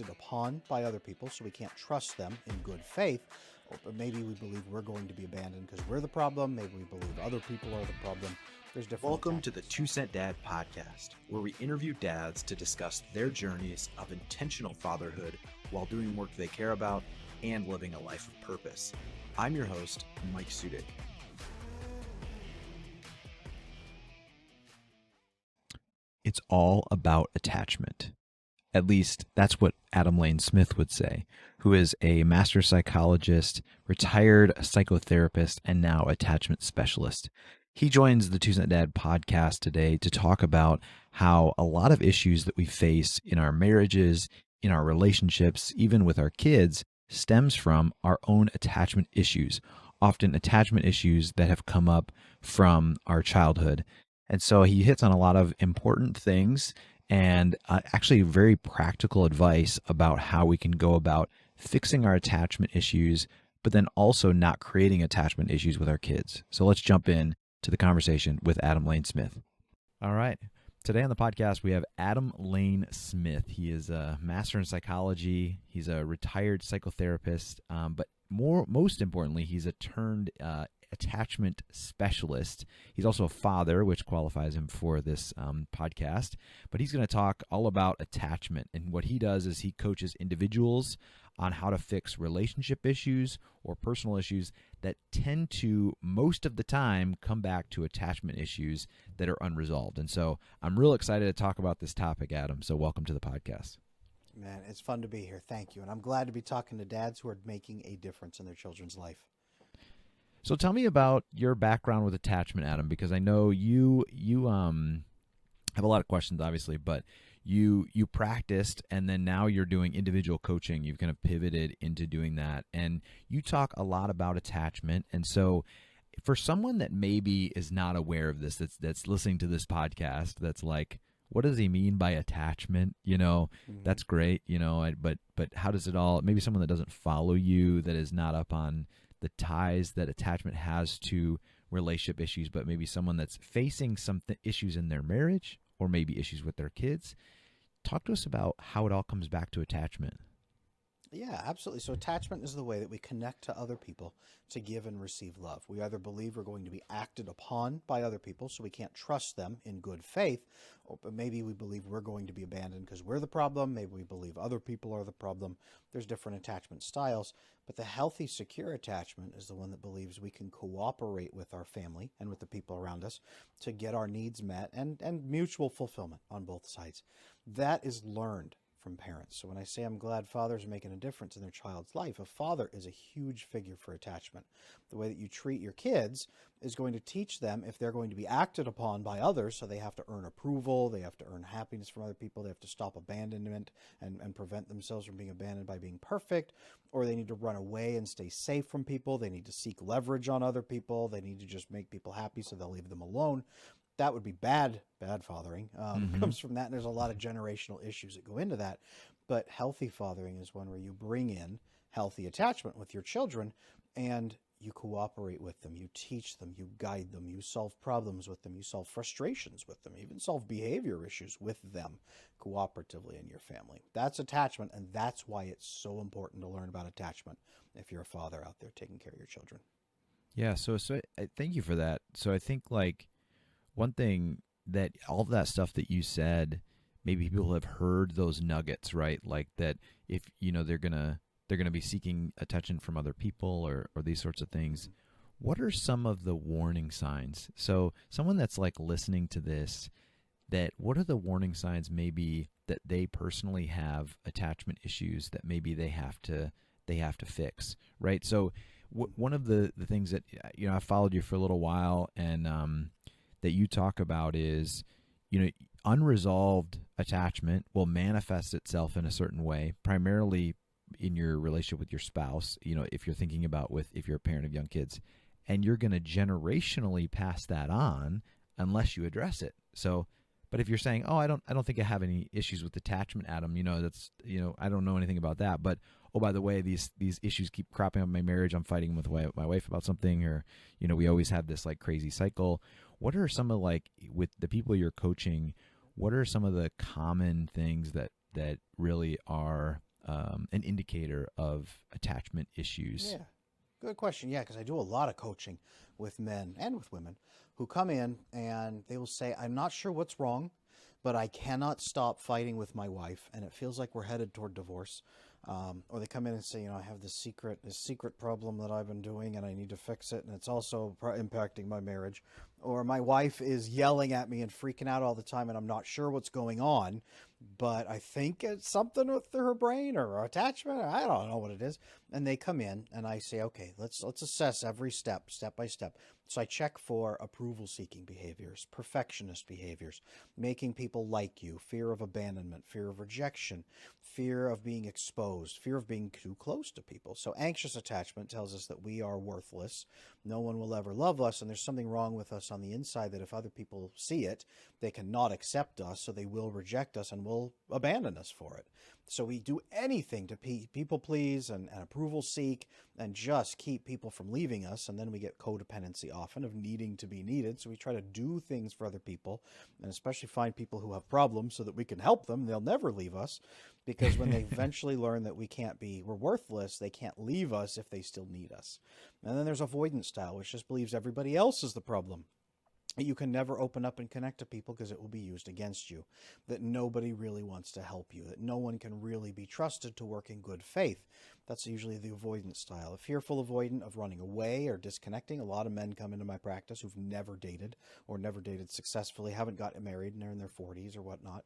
acted upon by other people, so we can't trust them in good faith. Or maybe we believe we're going to be abandoned because we're the problem. Maybe we believe other people are the problem. There's different. Welcome to the 2 Cent Dad podcast, where we interview dads to discuss their journeys of intentional fatherhood while doing work they care about and living a life of purpose. I'm your host, Mike Sudik. It's all about attachment. At least that's what Adam Lane Smith would say, who is a master psychologist, retired psychotherapist, and now attachment specialist. He joins the 2 Cent Dad podcast today to talk about how a lot of issues that we face in our marriages, in our relationships, even with our kids, stems from our own attachment issues, often attachment issues that have come up from our childhood. And so he hits on a lot of important things and actually very practical advice about how we can go about fixing our attachment issues, but then also not creating attachment issues with our kids. So let's jump in to the conversation with Adam Lane Smith. All right. Today on the podcast, we have Adam Lane Smith. He is a master in psychology. He's a retired psychotherapist, but most importantly, he's a turned attachment specialist. He's also a father, which qualifies him for this podcast. But he's going to talk all about attachment. And what he does is he coaches individuals on how to fix relationship issues or personal issues that tend to, most of the time, come back to attachment issues that are unresolved. And so I'm real excited to talk about this topic, Adam. So welcome to the podcast. Man, it's fun to be here. Thank you. And I'm glad to be talking to dads who are making a difference in their children's life. So tell me about your background with attachment, Adam, because I know you have a lot of questions, obviously, but you practiced, and then now you're doing individual coaching. You've kind of pivoted into doing that, and you talk a lot about attachment. And so for someone that maybe is not aware of this, that's listening to this podcast, that's like, what does he mean by attachment? That's great, but how does it all, maybe someone that doesn't follow you, that is not up on the ties that attachment has to relationship issues, but maybe someone that's facing some issues in their marriage or maybe issues with their kids. Talk to us about how it all comes back to attachment. Yeah, absolutely. So attachment is the way that we connect to other people to give and receive love. We either believe we're going to be acted upon by other people, so we can't trust them in good faith, or maybe we believe we're going to be abandoned because we're the problem. Maybe we believe other people are the problem. There's different attachment styles, but the healthy, secure attachment is the one that believes we can cooperate with our family and with the people around us to get our needs met and mutual fulfillment on both sides. That is learned from parents. So when I say I'm glad fathers are making a difference in their child's life, a father is a huge figure for attachment. The way that you treat your kids is going to teach them if they're going to be acted upon by others, so they have to earn approval, they have to earn happiness from other people, they have to stop abandonment and prevent themselves from being abandoned by being perfect, or they need to run away and stay safe from people, they need to seek leverage on other people, they need to just make people happy so they'll leave them alone. That would be bad fathering. Comes from that, and there's a lot of generational issues that go into that. But healthy fathering is one where you bring in healthy attachment with your children, and you cooperate with them, you teach them, you guide them, you solve problems with them, you solve frustrations with them, even solve behavior issues with them cooperatively in your family. That's attachment, and that's why it's so important to learn about attachment if you're a father out there taking care of your children. Yeah, so thank you for that. So I think one thing that all of that stuff that you said, maybe people have heard those nuggets, right? Like that if, they're going to be seeking attention from other people or these sorts of things. What are some of the warning signs? So someone that's listening to this, what are the warning signs maybe that they personally have attachment issues that maybe they have to fix, right? So one of the things that, I followed you for a little while, and that you talk about is, unresolved attachment will manifest itself in a certain way, primarily in your relationship with your spouse, if you're thinking about if you're a parent of young kids, and you're going to generationally pass that on unless you address it. So, but if you're saying, oh, I don't think I have any issues with attachment, Adam, I don't know anything about that, but oh, by the way, these issues keep cropping up in my marriage. I'm fighting with my wife about something, or, we always have this crazy cycle. What are some of with the people you're coaching, what are some of the common things that really are an indicator of attachment issues? Yeah. Good question. Yeah, because I do a lot of coaching with men and with women who come in and they will say, I'm not sure what's wrong, but I cannot stop fighting with my wife, and it feels like we're headed toward divorce. Or they come in and say, I have this secret problem that I've been doing, and I need to fix it, and it's also impacting my marriage. Or my wife is yelling at me and freaking out all the time, and I'm not sure what's going on, but I think it's something with her brain or attachment. Or I don't know what it is. And they come in, and I say, okay, let's assess every step by step. So I check for approval-seeking behaviors, perfectionist behaviors, making people like you, fear of abandonment, fear of rejection, fear of being exposed, fear of being too close to people. So anxious attachment tells us that we are worthless. No one will ever love us, and there's something wrong with us on the inside that if other people see it, they cannot accept us, so they will reject us and will abandon us for it. So we do anything to people please and approval seek and just keep people from leaving us. And then we get codependency often of needing to be needed. So we try to do things for other people and especially find people who have problems so that we can help them. They'll never leave us because when they eventually learn that we're worthless, they can't leave us if they still need us. And then there's avoidance style, which just believes everybody else is the problem. You can never open up and connect to people because it will be used against you, that nobody really wants to help you, that no one can really be trusted to work in good faith. That's usually the avoidance style. A fearful avoidant of running away or disconnecting. A lot of men come into my practice who've never dated or never dated successfully, haven't gotten married, and they're in their 40s or whatnot.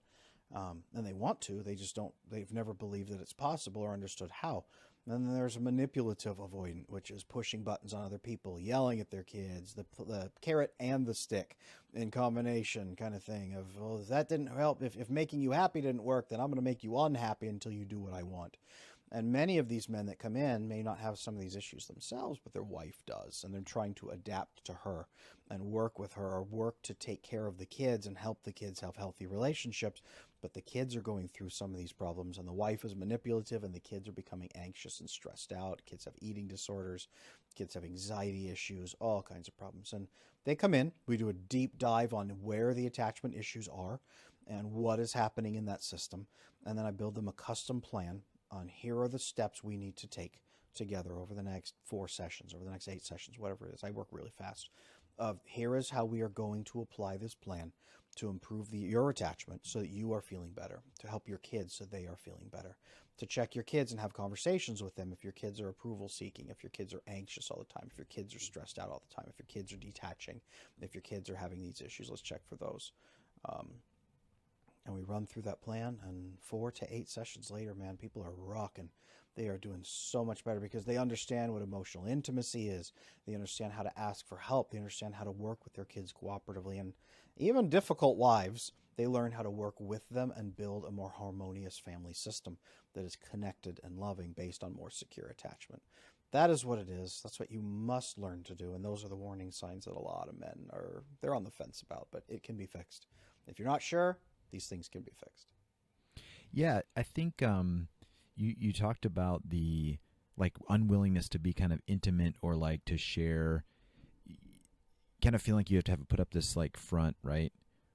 And they want to, they've never believed that it's possible or understood how. And then there's a manipulative avoidant, which is pushing buttons on other people, yelling at their kids, the carrot and the stick in combination kind of thing of, well, if that didn't help, if making you happy didn't work, then I'm going to make you unhappy until you do what I want. And many of these men that come in may not have some of these issues themselves, but their wife does. And they're trying to adapt to her and work with her or work to take care of the kids and help the kids have healthy relationships. But the kids are going through some of these problems, and the wife is manipulative, and the kids are becoming anxious and stressed out. Kids have eating disorders. Kids have anxiety issues, all kinds of problems. And they come in. We do a deep dive on where the attachment issues are and what is happening in that system. And then I build them a custom plan on here are the steps we need to take together over the next 4 sessions, over the next 8 sessions, whatever it is. I work really fast. Here is how we are going to apply this plan to improve your attachment so that you are feeling better, to help your kids so they are feeling better, to check your kids and have conversations with them if your kids are approval seeking, if your kids are anxious all the time, if your kids are stressed out all the time, if your kids are detaching, if your kids are having these issues. Let's check for those. And we run through that plan, and 4 to 8 sessions later, man, people are rocking. They are doing so much better because they understand what emotional intimacy is. They understand how to ask for help. They understand how to work with their kids cooperatively. And even difficult wives, they learn how to work with them and build a more harmonious family system that is connected and loving based on more secure attachment. That is what it is. That's what you must learn to do. And those are the warning signs that a lot of men they're on the fence about, but it can be fixed. If you're not sure, these things can be fixed. Yeah, I think you talked about the like unwillingness to be kind of intimate or like to share, kind of feeling like you have to put up this like front, right?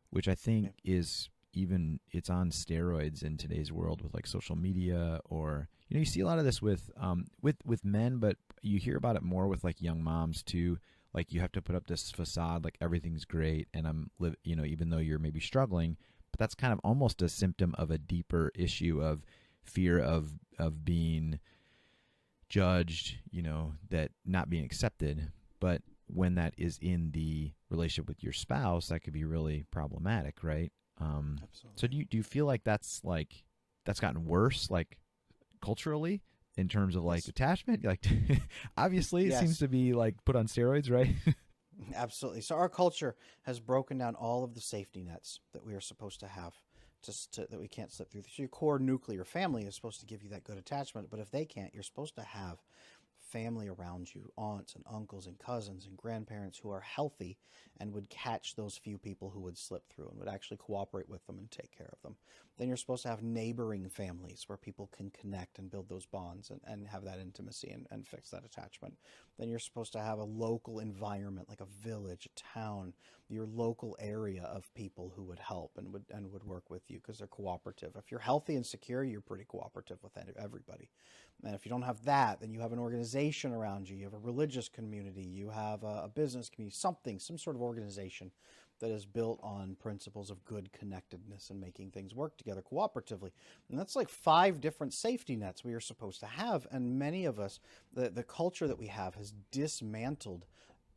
Which I think is it's on steroids in today's world with like social media, or you see a lot of this with men, but you hear about it more with like young moms too. Like you have to put up this facade like everything's great and even though you're maybe struggling, but that's kind of almost a symptom of a deeper issue of fear of being judged, that not being accepted. But when that is in the relationship with your spouse, that could be really problematic, right? Absolutely. So do you feel like that's gotten worse, like culturally, in terms of like attachment? Like obviously it seems to be like put on steroids, right? Absolutely. So our culture has broken down all of the safety nets that we are supposed to have that we can't slip through. So your core nuclear family is supposed to give you that good attachment, but if they can't, you're supposed to have family around you, aunts and uncles and cousins and grandparents who are healthy and would catch those few people who would slip through and would actually cooperate with them and take care of them. Then you're supposed to have neighboring families where people can connect and build those bonds and have that intimacy and fix that attachment. Then you're supposed to have a local environment like a village, a town, your local area of people who would help and would work with you because they're cooperative. If you're healthy and secure, you're pretty cooperative with everybody. And if you don't have that, then you have an organization around you. You have a religious community. You have a business community, some sort of organization that is built on principles of good connectedness and making things work together cooperatively. And that's like 5 different safety nets we are supposed to have. And many of us, the culture that we have has dismantled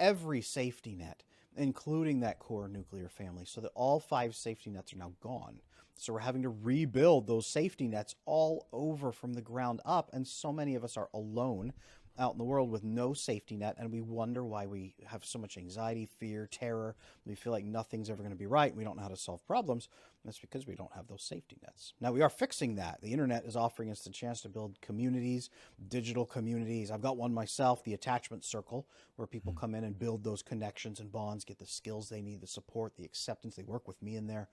every safety net, including that core nuclear family, so that all 5 safety nets are now gone. So we're having to rebuild those safety nets all over from the ground up. And so many of us are alone out in the world with no safety net, and we wonder why we have so much anxiety, fear, terror. We feel like nothing's ever going to be right. We don't know how to solve problems. That's because we don't have those safety nets. Now, we are fixing that. The internet is offering us the chance to build communities, digital communities. I've got one myself, the Attachment Circle, where people come in and build those connections and bonds, get the skills they need, the support, the acceptance. They work with me in there.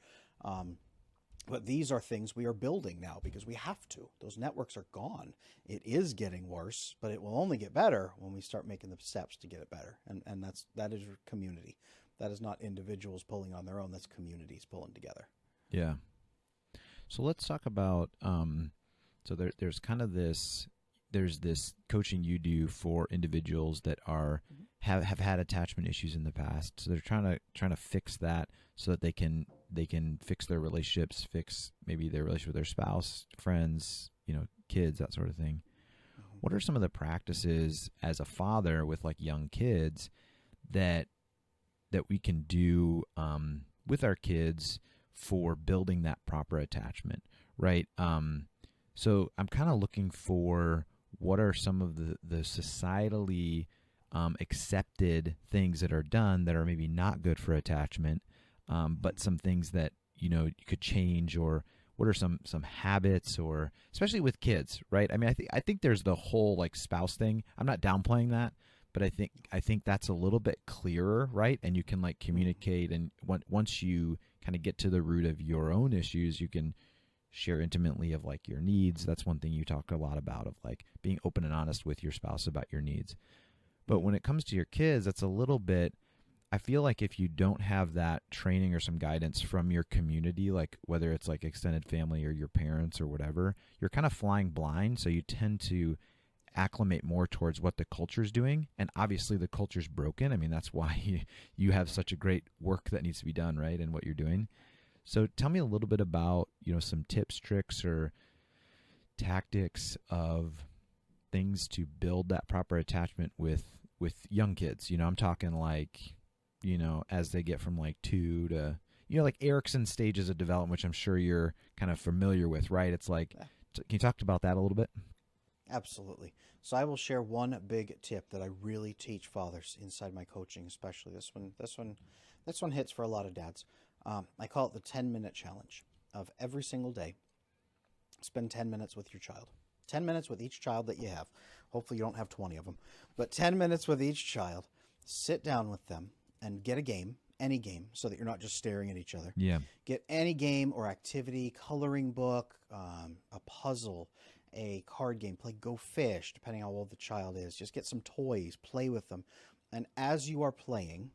But these are things we are building now because we have to. Those networks are gone. It is getting worse, but it will only get better when we start making the steps to get it better. And that is community. That is not individuals pulling on their own. That's communities pulling together. Yeah. So let's talk about, so there's kind of this, there's this coaching you do for individuals that are, have had attachment issues in the past. So they're trying to fix that so that they can fix their relationships, fix maybe their relationship with their spouse, friends, kids, that sort of thing. What are some of the practices as a father with like young kids that we can do with our kids for building that proper attachment, right? So I'm kind of looking for what are some of the societally accepted things that are done that are maybe not good for attachment, but some things that you could change, or what are some habits, or especially with kids, right? I mean, I think there's the whole like spouse thing. I'm not downplaying that, but I think that's a little bit clearer, right? And you can like communicate, and once you kind of get to the root of your own issues, you can share intimately of like your needs. That's one thing you talk a lot about, of like being open and honest with your spouse about your needs. But when it comes to your kids, that's a little bit, I feel like if you don't have that training or some guidance from your community, like whether it's like extended family or your parents or whatever, you're kind of flying blind. So you tend to acclimate more towards what the culture's doing. And obviously the culture's broken. I mean, that's why you have such a great work that needs to be done, right? And what you're doing. So tell me a little bit about, some tips, tricks, or tactics of things to build that proper attachment with young kids. I'm talking like, as they get from like 2 to, like Erikson's stages of development, which I'm sure you're kind of familiar with, right? It's like, can you talk about that a little bit? Absolutely. So I will share one big tip that I really teach fathers inside my coaching, especially this one hits for a lot of dads. I call it the 10-minute challenge of every single day. Spend 10 minutes with your child. 10 minutes with each child that you have. Hopefully you don't have 20 of them, but 10 minutes with each child. Sit down with them and get a game, any game, so that you're not just staring at each other. Yeah. Get any game or activity, coloring book, a puzzle, a card game, play Go Fish, depending on how old the child is. Just get some toys, play with them. And as you are playing,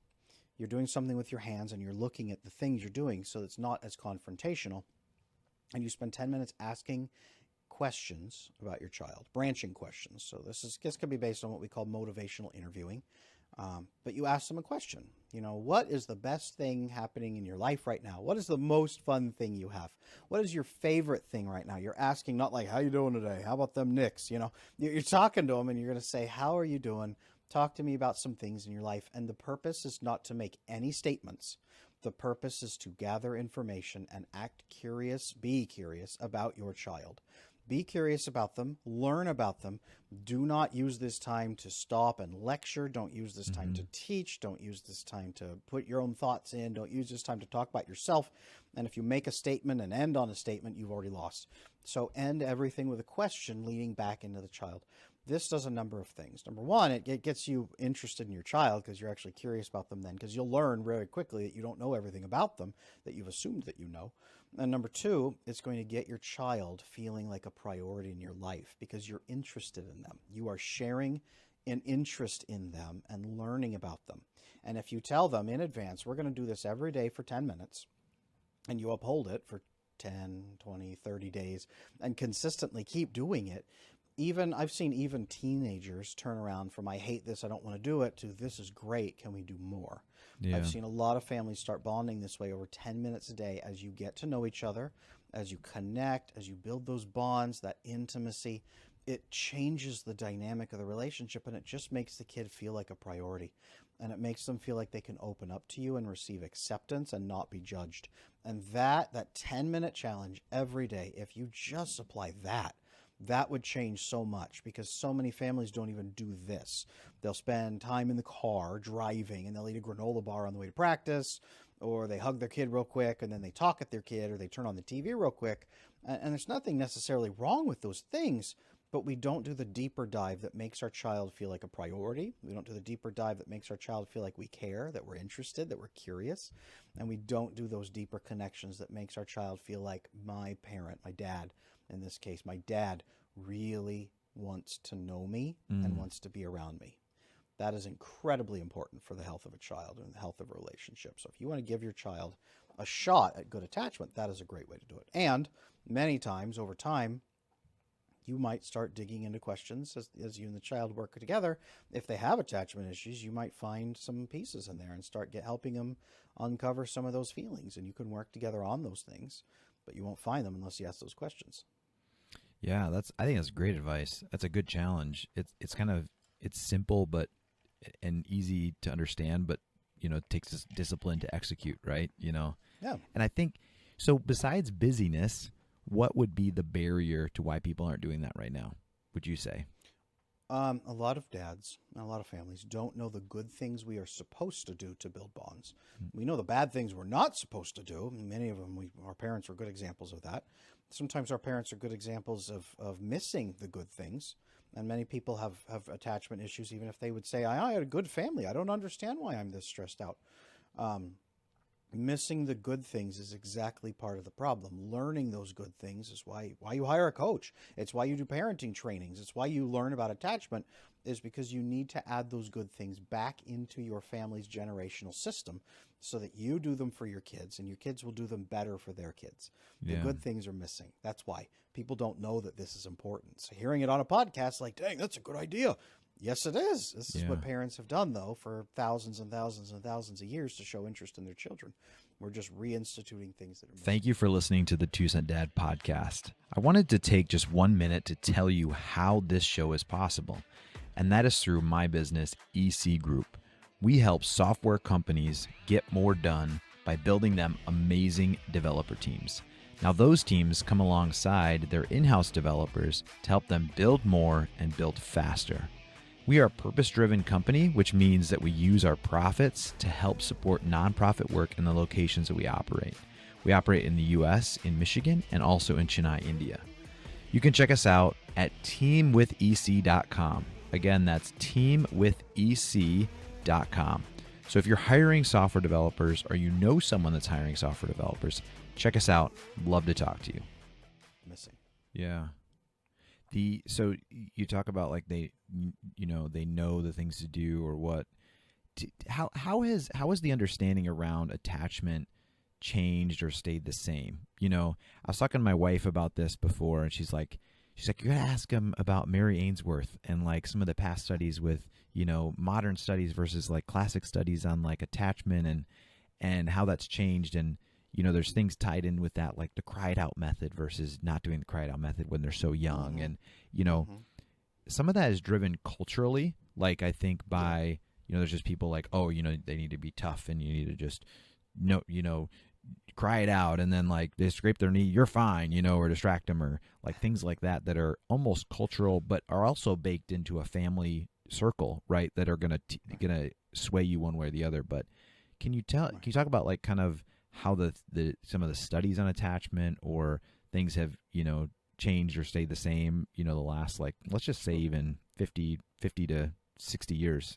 you're doing something with your hands and you're looking at the things you're doing so it's not as confrontational. And you spend 10 minutes asking questions about your child, branching questions. So this could be based on what we call motivational interviewing. But you ask them a question. What is the best thing happening in your life right now? What is the most fun thing you have? What is your favorite thing right now? You're asking not like, how you doing today? How about them Knicks? You're talking to them and you're going to say, how are you doing? Talk to me about some things in your life. And the purpose is not to make any statements. The purpose is to gather information and be curious about your child. Be curious about them, learn about them. Do not use this time to stop and lecture. Don't use this time to teach. Don't use this time to put your own thoughts in. Don't use this time to talk about yourself. And if you make a statement and end on a statement, you've already lost. So end everything with a question leading back into the child. This does a number of things. Number one, it gets you interested in your child because you're actually curious about them then, because you'll learn very quickly that you don't know everything about them that you've assumed that you know. And number two, it's going to get your child feeling like a priority in your life because you're interested in them. You are sharing an interest in them and learning about them. And if you tell them in advance, we're going to do this every day for 10 minutes, and you uphold it for 10, 20, 30 days and consistently keep doing it, even I've seen even teenagers turn around from I hate this, I don't want to do it, to this is great, can we do more? Yeah. I've seen a lot of families start bonding this way over 10 minutes a day as you get to know each other, as you connect, as you build those bonds, that intimacy. It changes the dynamic of the relationship, and it just makes the kid feel like a priority. And it makes them feel like they can open up to you and receive acceptance and not be judged. And that 10-minute challenge every day, if you just apply that, that would change so much, because so many families don't even do this. They'll spend time in the car driving, and they'll eat a granola bar on the way to practice, or they hug their kid real quick, and then they talk at their kid, or they turn on the TV real quick. And there's nothing necessarily wrong with those things, but we don't do the deeper dive that makes our child feel like a priority. We don't do the deeper dive that makes our child feel like we care, that we're interested, that we're curious. And we don't do those deeper connections that makes our child feel like my parent, my dad, in this case, my dad really wants to know me and wants to be around me. That is incredibly important for the health of a child and the health of a relationship. So if you want to give your child a shot at good attachment, that is a great way to do it. And many times over time, you might start digging into questions as you and the child work together. If they have attachment issues, you might find some pieces in there and start helping them uncover some of those feelings. And you can work together on those things, but you won't find them unless you ask those questions. Yeah, I think that's great advice. That's a good challenge. It's simple and easy to understand, but it takes this discipline to execute, right? Yeah. And I think so. Besides busyness, what would be the barrier to why people aren't doing that right now, would you say? A lot of dads and a lot of families don't know the good things we are supposed to do to build bonds. We know the bad things we're not supposed to do. Many of them, our parents were good examples of that. Sometimes our parents are good examples of missing the good things. And many people have attachment issues, even if they would say, I had a good family. I don't understand why I'm this stressed out. Missing the good things is exactly part of the problem. Learning those good things is why you hire a coach. It's why you do parenting trainings. It's why you learn about attachment, is because you need to add those good things back into your family's generational system so that you do them for your kids and your kids will do them better for their kids. The good things are missing. That's why people don't know that this is important. So hearing it on a podcast, like, dang, that's a good idea. Yes, it is. This is what parents have done, though, for thousands and thousands and thousands of years to show interest in their children. We're just reinstituting things that are missing. Thank you for listening to the 2 Cent Dad podcast. I wanted to take just 1 minute to tell you how this show is possible, and that is through my business, EC Group. We help software companies get more done by building them amazing developer teams. Now, those teams come alongside their in-house developers to help them build more and build faster. We are a purpose-driven company, which means that we use our profits to help support nonprofit work in the locations that we operate. We operate in the US, in Michigan, and also in Chennai, India. You can check us out at teamwithec.com. Again, that's teamwithec.com. So if you're hiring software developers or you know someone that's hiring software developers, check us out. Love to talk to you. Missing. Yeah. So you talk about like they know the things to do or what. How has the understanding around attachment changed or stayed the same? I was talking to my wife about this before, and she's like, you gotta ask him about Mary Ainsworth and like some of the past studies with modern studies versus like classic studies on like attachment and how that's changed. And there's things tied in with that, like the cried out method versus not doing the cried out method when they're so young. And, some of that is driven culturally. Like I think by, there's just people like, oh, they need to be tough and you need to just, cry it out. And then like they scrape their knee, you're fine, or distract them or like things like that are almost cultural, but are also baked into a family circle, right? That are going to sway you one way or the other. But can you talk about like kind of how the some of the studies on attachment or things have changed or stayed the same the last, like, let's just say even 50 to 60 years?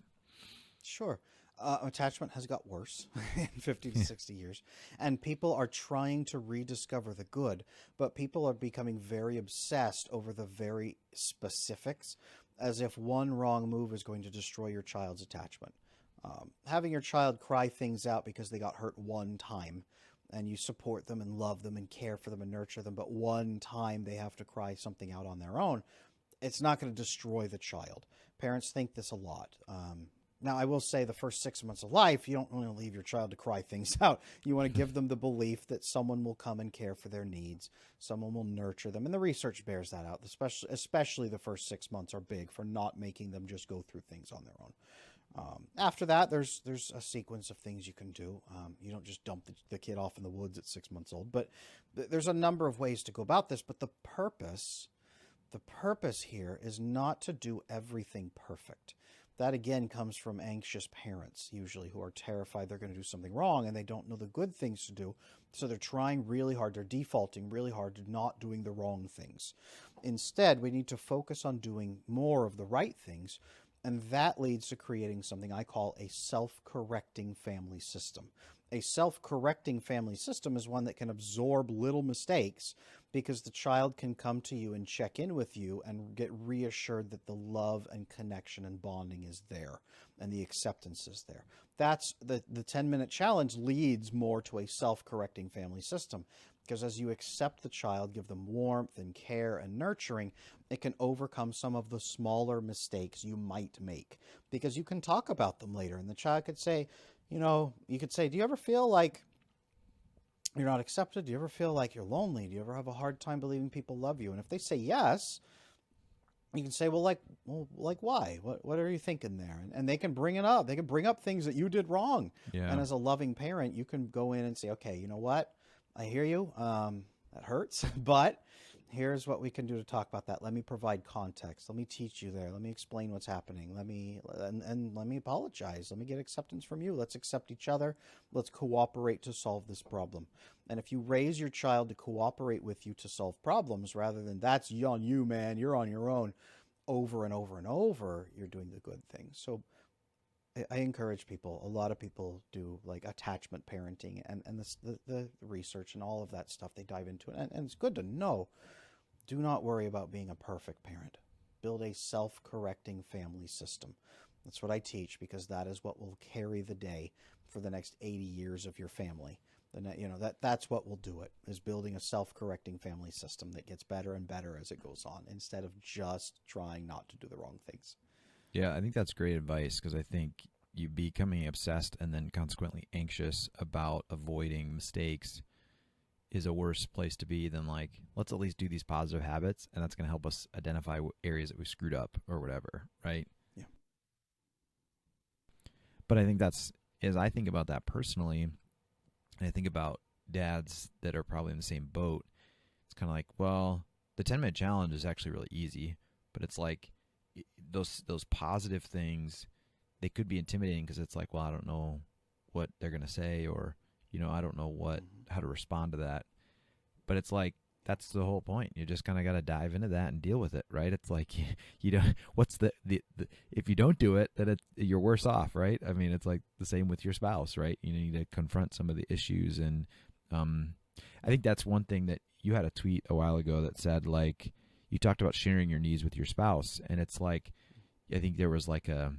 Sure. Attachment has got worse in 50 to 60 years, and people are trying to rediscover the good, but people are becoming very obsessed over the very specifics, as if one wrong move is going to destroy your child's attachment. Having your child cry things out because they got hurt one time, and you support them and love them and care for them and nurture them, but one time they have to cry something out on their own, it's not going to destroy the child. Parents think this a lot. Now, I will say the first 6 months of life, you don't want to leave your child to cry things out. You want to give them the belief that someone will come and care for their needs. Someone will nurture them. And the research bears that out. Especially the first 6 months are big for not making them just go through things on their own. After that, there's a sequence of things you can do. You don't just dump the kid off in the woods at 6 months old. But there's a number of ways to go about this. But the purpose here is not to do everything perfect. That again comes from anxious parents, usually, who are terrified they're going to do something wrong and they don't know the good things to do. So they're trying really hard. They're defaulting really hard to not doing the wrong things. Instead, we need to focus on doing more of the right things. And that leads to creating something I call a self-correcting family system. A self-correcting family system is one that can absorb little mistakes because the child can come to you and check in with you and get reassured that the love and connection and bonding is there and the acceptance is there. That's the 10-minute challenge leads more to a self-correcting family system, because as you accept the child, give them warmth and care and nurturing, it can overcome some of the smaller mistakes you might make, because you can talk about them later and the child could say, you could say, do you ever feel like you're not accepted? Do you ever feel like you're lonely? Do you ever have a hard time believing people love you? And if they say yes, you can say, like why? What are you thinking there? And they can bring it up. They can bring up things that you did wrong. Yeah. And as a loving parent, you can go in and say, okay, you know what? I hear you. That hurts, but here's what we can do to talk about that. Let me provide context. Let me teach you there. Let me explain what's happening. Let me apologize. Let me get acceptance from you. Let's accept each other. Let's cooperate to solve this problem. And if you raise your child to cooperate with you to solve problems rather than that's on you, man, you're on your own, over and over and over, you're doing the good thing. So I encourage people. A lot of people do like attachment parenting and the research and all of that stuff. They dive into it. And it's good to know. Do not worry about being a perfect parent. Build a self-correcting family system. That's what I teach, because that is what will carry the day for the next 80 years of your family. That's what will do it, is building a self-correcting family system that gets better and better as it goes on, instead of just trying not to do the wrong things. Yeah, I think that's great advice, because I think you becoming obsessed and then consequently anxious about avoiding mistakes is a worse place to be than like, let's at least do these positive habits, and that's going to help us identify areas that we screwed up or whatever, right? Yeah. But I think as I think about that personally, and I think about dads that are probably in the same boat, it's kind of like, well, the 10-minute challenge is actually really easy, but it's like those positive things, they could be intimidating because it's like, well, I don't know what they're going to say, or, I don't know how to respond to that. But it's like, that's the whole point. You just kind of got to dive into that and deal with it, right? It's like, you don't, what's the if you don't do it, then you're worse off, right? I mean, it's like the same with your spouse, right? You need to confront some of the issues. And I think that's one thing that you had a tweet a while ago that said, like, you talked about sharing your needs with your spouse. And it's like, I think there was a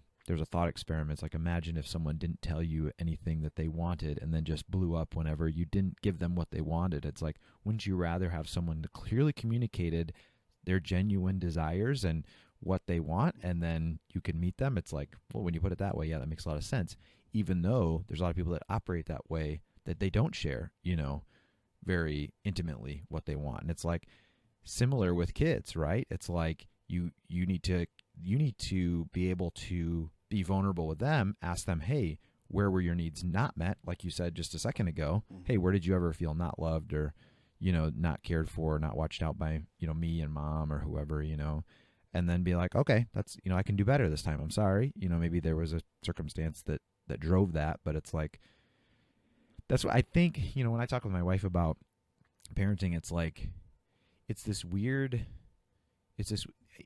thought experiment. It's like, imagine if someone didn't tell you anything that they wanted and then just blew up whenever you didn't give them what they wanted. It's like, wouldn't you rather have someone that clearly communicated their genuine desires and what they want, and then you can meet them? It's like, well, when you put it that way, yeah, that makes a lot of sense. Even though there's a lot of people that operate that way, that they don't share, very intimately what they want. And it's like similar with kids, right? It's like you need to be able to be vulnerable with them, ask them, hey, where were your needs not met? Like you said just a second ago, hey, where did you ever feel not loved, or, not cared for, not watched out by, me and mom or whoever, and then be like, okay, that's, I can do better this time. I'm sorry. Maybe there was a circumstance that drove that, but it's like, that's what I think, when I talk with my wife about parenting, it's like, it's this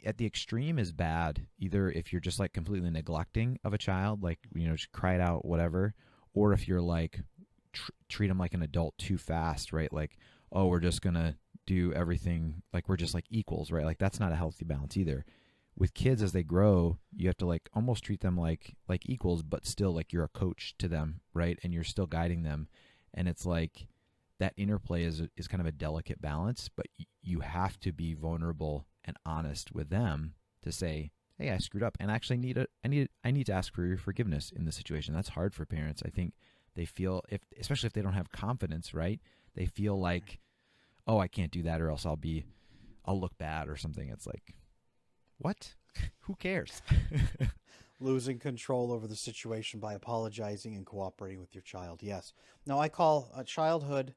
at the extreme is bad. Either if you're just like completely neglecting of a child, like, just cry it out, whatever, or if you're like treat them like an adult too fast, right? Like, oh, we're just going to do everything like we're just like equals, right? Like, that's not a healthy balance either. with kids as they grow, you have to like almost treat them like equals, but still like you're a coach to them, right? And you're still guiding them, and it's like that interplay is kind of a delicate balance, but you have to be vulnerable and honest with them to say, hey, I screwed up and I actually I need to ask for your forgiveness in this situation. That's hard for parents. I think they feel, if especially if they don't have confidence, right? They feel like, oh, I can't do that or else I'll look bad or something. It's like, what? Who cares? Losing control over the situation by apologizing and cooperating with your child. Yes. Now, I call childhood,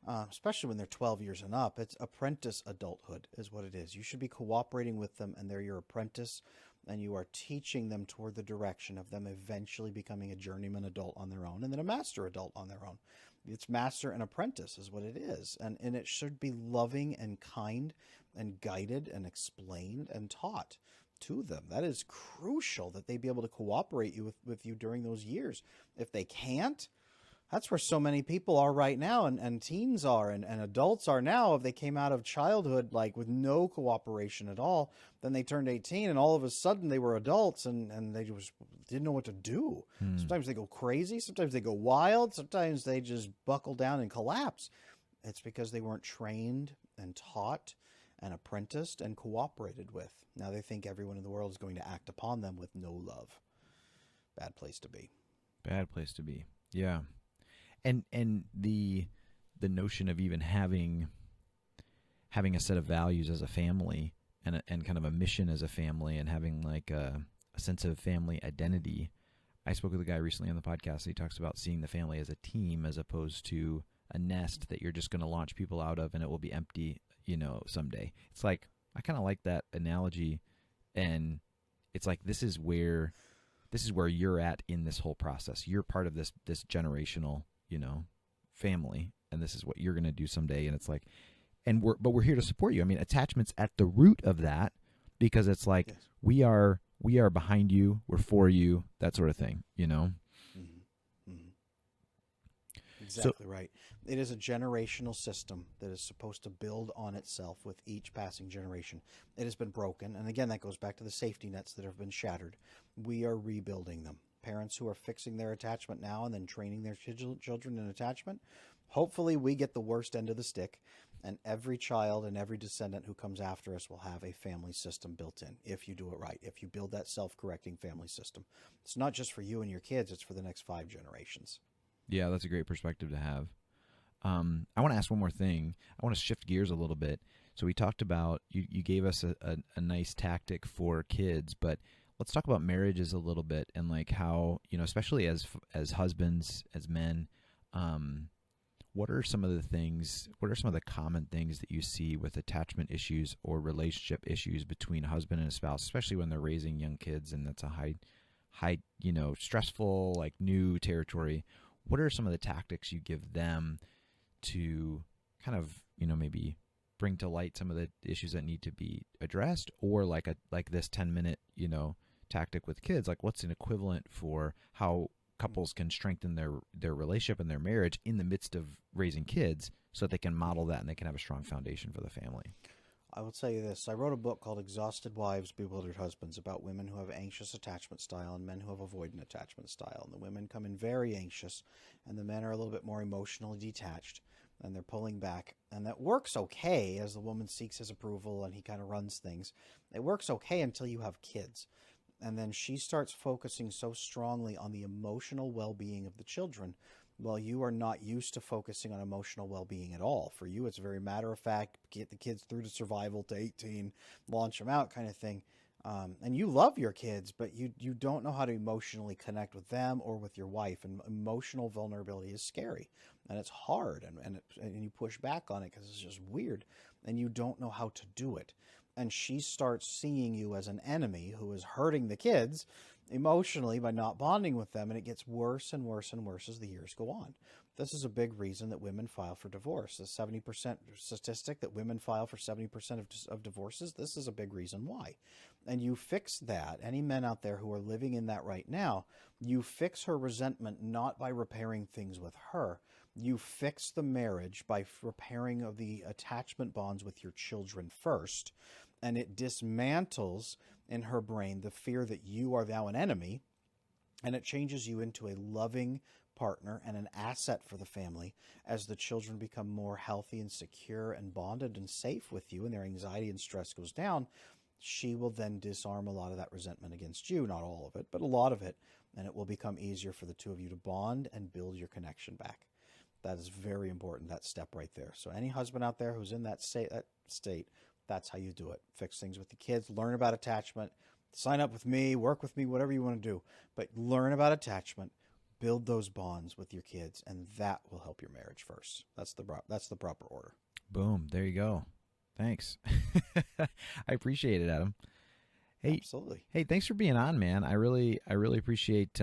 especially when they're 12 years and up, it's apprentice adulthood, is what it is. You should be cooperating with them, and they're your apprentice, and you are teaching them toward the direction of them eventually becoming a journeyman adult on their own and then a master adult on their own. It's master and apprentice, is what it is. And it should be loving and kind and guided and explained and taught to them. That is crucial, that they be able to cooperate with you during those years. If they can't, that's where so many people are right now, and teens are, and adults are now. If they came out of childhood like with no cooperation at all, then they turned 18 and all of a sudden they were adults, and they just didn't know what to do. Sometimes they go crazy, sometimes they go wild, sometimes they just buckle down and collapse. It's because they weren't trained and taught and apprenticed and cooperated with. Now they think everyone in the world is going to act upon them with no love. Bad place to be. Bad place to be. Yeah. And the notion of even having a set of values as a family and kind of a mission as a family and having like a sense of family identity. I spoke with a guy recently on the podcast. He talks about seeing the family as a team as opposed to a nest that you're just going to launch people out of and it will be empty, someday. It's like, I kind of like that analogy, and it's like this is where you're at in this whole process. You're part of this generational, family, and this is what you're going to do someday. And it's like, we're here to support you. I mean, attachment's at the root of that, because it's like, Yes. we are behind you, we're for you, that sort of thing, Mm-hmm. Mm-hmm. Exactly right. It is a generational system that is supposed to build on itself with each passing generation. It has been broken, and again, that goes back to the safety nets that have been shattered. We are rebuilding them. Parents who are fixing their attachment now and then training their children in attachment, hopefully we get the worst end of the stick, and every child and every descendant who comes after us will have a family system built in, if you do it right, if you build that self-correcting family system. It's not just for you and your kids, it's for the next 5 generations. Yeah, that's a great perspective to have. I want to ask one more thing. I want to shift gears a little bit. So we talked about, you gave us a nice tactic for kids, but let's talk about marriages a little bit, and like how, especially as husbands, as men, what are some of the common things that you see with attachment issues or relationship issues between a husband and a spouse, especially when they're raising young kids and that's a high, stressful, like new territory? What are some of the tactics you give them to kind of, maybe bring to light some of the issues that need to be addressed, or like this 10-minute, tactic with kids? Like, what's an equivalent for how couples can strengthen their relationship and their marriage in the midst of raising kids, so that they can model that and they can have a strong foundation for the family? I will tell you this. I wrote a book called Exhausted Wives, Bewildered Husbands, about women who have anxious attachment style and men who have avoidant attachment style. And the women come in very anxious, and the men are a little bit more emotionally detached, and they're pulling back. And that works okay as the woman seeks his approval and he kind of runs things. It works okay until you have kids. And then she starts focusing so strongly on the emotional well-being of the children. Well, you are not used to focusing on emotional well-being at all. For you, it's a very matter-of-fact, get the kids through to survival to 18, launch them out kind of thing. And you love your kids, but you don't know how to emotionally connect with them or with your wife. And emotional vulnerability is scary, and it's hard, and you push back on it because it's just weird, and you don't know how to do it. And she starts seeing you as an enemy who is hurting the kids emotionally by not bonding with them, and it gets worse and worse and worse as the years go on. This is a big reason that women file for divorce. The 70% statistic that women file for 70% of divorces, this is a big reason why. And you fix that. Any men out there who are living in that right now, you fix her resentment not by repairing things with her. You fix the marriage by repairing of the attachment bonds with your children first. and it dismantles in her brain the fear that you are now an enemy, and it changes you into a loving partner and an asset for the family as the children become more healthy and secure and bonded and safe with you, and their anxiety and stress goes down. She will then disarm a lot of that resentment against you, not all of it, but a lot of it, and it will become easier for the two of you to bond and build your connection back. That is very important, that step right there. So any husband out there who's in that state, that's how you do it. Fix things with the kids, learn about attachment, sign up with me, work with me, whatever you want to do, but learn about attachment, build those bonds with your kids, and that will help your marriage first. That's the proper order. Boom. There you go. Thanks. I appreciate it, Adam. Hey, absolutely. Hey, thanks for being on, man. I really appreciate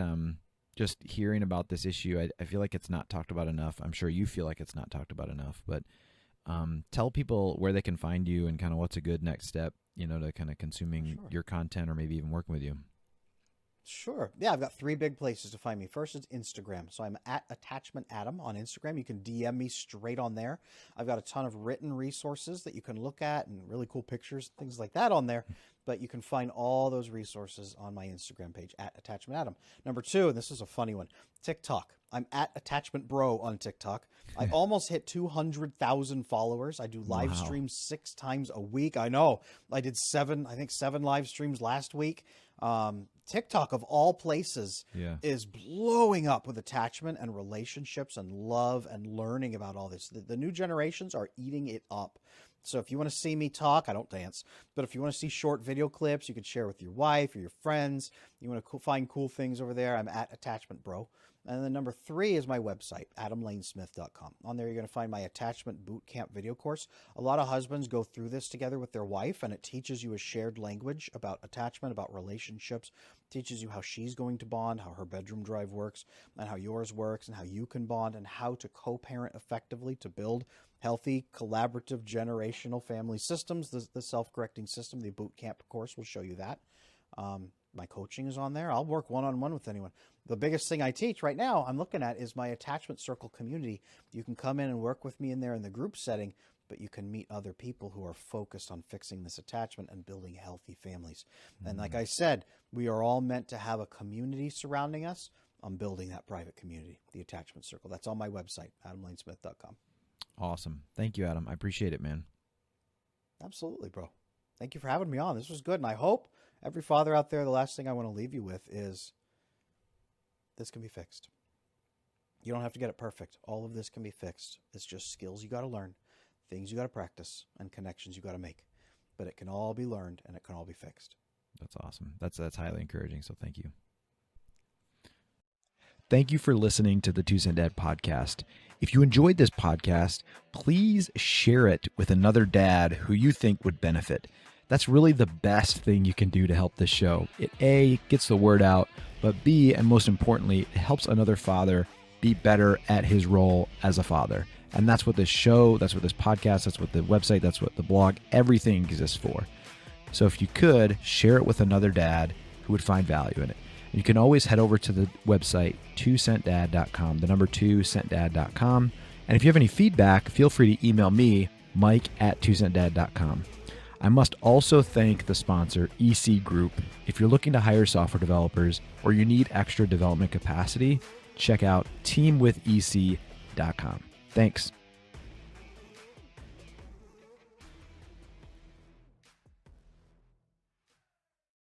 just hearing about this issue. I feel like it's not talked about enough. I'm sure you feel like it's not talked about enough, but tell people where they can find you and kind of what's a good next step, to kind of consuming your content or maybe even working with you. Sure. Yeah, I've got 3 big places to find me. First is Instagram. So I'm at Attachment Adam on Instagram. You can DM me straight on there. I've got a ton of written resources that you can look at and really cool pictures, things like that on there. But you can find all those resources on my Instagram page at Attachment Adam. Number 2, and this is a funny one, TikTok. I'm at Attachment Bro on TikTok. I almost hit 200,000 followers. I do live streams 6 times a week. I know. I did 7 live streams last week. TikTok, of all places, is blowing up with attachment and relationships and love and learning about all this. The new generations are eating it up. So if you want to see me talk, I don't dance, but if you want to see short video clips, you can share with your wife or your friends. You want to find cool things over there, I'm at Attachment Bro. And then number 3 is my website, adamlanesmith.com. On there, you're going to find my attachment bootcamp video course. A lot of husbands go through this together with their wife, and it teaches you a shared language about attachment, about relationships, teaches you how she's going to bond, how her bedroom drive works, and how yours works, and how you can bond, and how to co-parent effectively to build healthy, collaborative, generational family systems. The self-correcting system, the bootcamp course will show you that. My coaching is on there. I'll work one-on-one with anyone. The biggest thing I teach right now, I'm looking at, is my Attachment Circle community. You can come in and work with me in there in the group setting, but you can meet other people who are focused on fixing this attachment and building healthy families. Mm-hmm. And like I said, we are all meant to have a community surrounding us. I'm building that private community, the Attachment Circle. That's on my website, adamlanesmith.com. Awesome. Thank you, Adam. I appreciate it, man. Absolutely, bro. Thank you for having me on. This was good. And I hope every father out there, the last thing I want to leave you with is this can be fixed. You don't have to get it perfect. All of this can be fixed. It's just skills you got to learn, things you got to practice, and connections you got to make. But it can all be learned and it can all be fixed. That's awesome. That's highly encouraging. So thank you. Thank you for listening to the 2 Cent Dad podcast. If you enjoyed this podcast, please share it with another dad who you think would benefit. That's really the best thing you can do to help this show. It A, gets the word out, but B, and most importantly, it helps another father be better at his role as a father. And that's what this show, that's what this podcast, that's what the website, that's what the blog, everything exists for. So if you could, share it with another dad who would find value in it. You can always head over to the website, 2centdad.com, the number 2centdad.com. And if you have any feedback, feel free to email me, mike@2centdad.com. I must also thank the sponsor, EC Group. If you're looking to hire software developers or you need extra development capacity, check out teamwithec.com. Thanks.